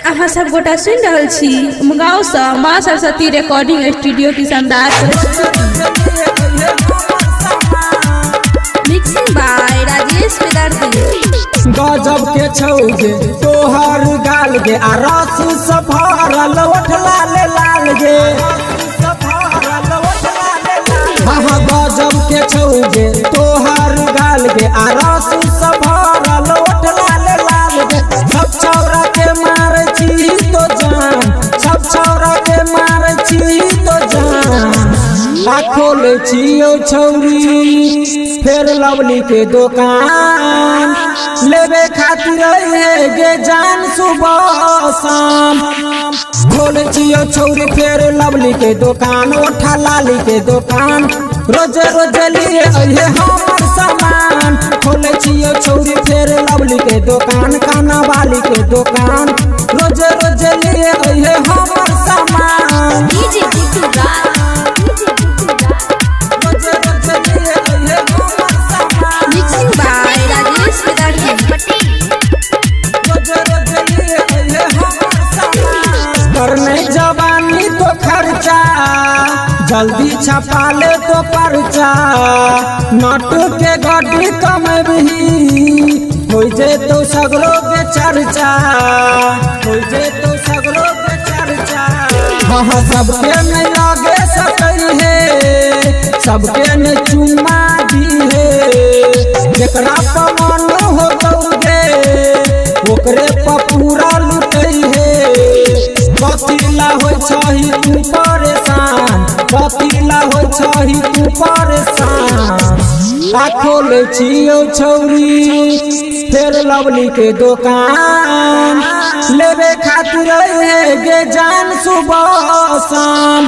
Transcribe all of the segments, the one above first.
अहाँ सब गोटा सुन रहल छी गाँव से माँ सरस्वती रिकॉर्डिंग स्टूडियो की शानदार मिक्सिंग बाय राजेश वेदांती। गजब के छौगे तोहर गाल गे आ रस सफरल ओठ लाल लाल गे। हाँ गजब के छौगे तोहर गाल गे आ रस सफरल ओठ लाल लाल गे। सब छौरा के मारे छी तो जान, सब छौरा के मारे छी तो जान। आ खोले छियो छौरी फेर लवली के दुकान, लेवे खातिर है गे जान सुबह शाम। खोले छियो छौरी फेर लवली के दुकान, ओठा लाली के दुकान, रोज रोज लिए अहे हमर सामान। खोले छियो छौरी फेर लवली के दुकान, खाना वाली के दुकान, रोज रोज लिए अहे हमर सामान। करने जवानी तो खर्चा, जल्दी छपा ले तो पर्चा, नोट के गड्डी कम भी हो जे तो सगरो के चर्चा, हो जे तो सगरो के चर्चा। हाँ सबके में लगे सकई है, सबके में चुम्मा दी है, जेकरा पवन हो दौगे ओकरे पर पूरा लुटई है। पतिला हो छही तू परेशान, पतिला हो छही तू परेशान। आ खोले छियो छौरी फेर लवली के दुकान, लेवे खातिर है गे जान सुबह शाम।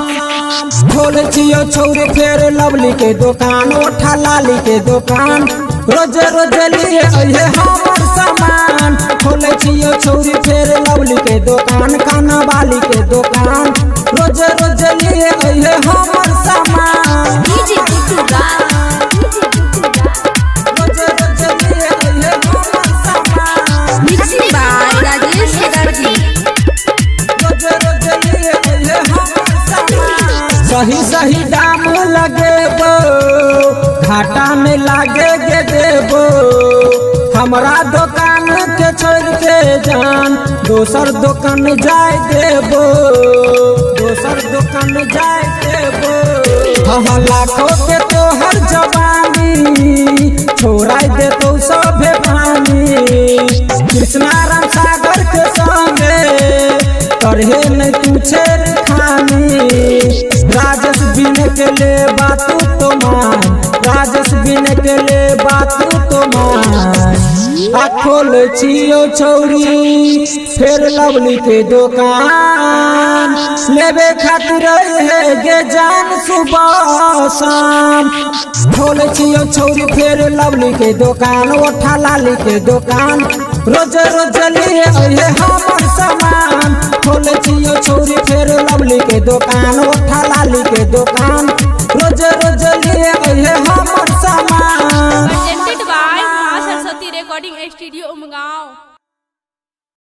खोले छियो छौरी फेर लवली के दुकान, ओठा लाली के दुकान, रोज रोज लिए अहे हमर सामान। खोले छियो छौरी फेर लवली के दुकान, खाना वाली के दुकान, रोज रोज लिए अहे हमर सामान। रोज रोज लिए अहे हमर सामान। Mixing by Rajesh Vedanti. रोज रोज लिए अहे हमर सामान। सही सही दाम लगेबो, घाटा में लागे गे देबो, हमरा दुकान के छोड़ के जान दोसर दुकान जाय देबो, दोसर दुकान जाय देबो। हाँ लाखों के तोहर जवानी छोड़ाई दे तो सभे पानी। कृष्णा राम सागर के संगे करहे नहीं तू छेड़ खानी। राजेश बिन के ले बात तो मान, राजेश बिन के ले बात तो मान। आ खोले छियो छौरी फेर लवली के दुकान, लेवे खातिर है गे जान सुबह शाम। खोले छियो छौरी फेर लवली के दुकान, ओठा लाली के दुकान, रोज रोज लिए अहे हमर सामान। खोले छियो छौरी फेर लवली के दुकान, ओठा लाली के दुकान,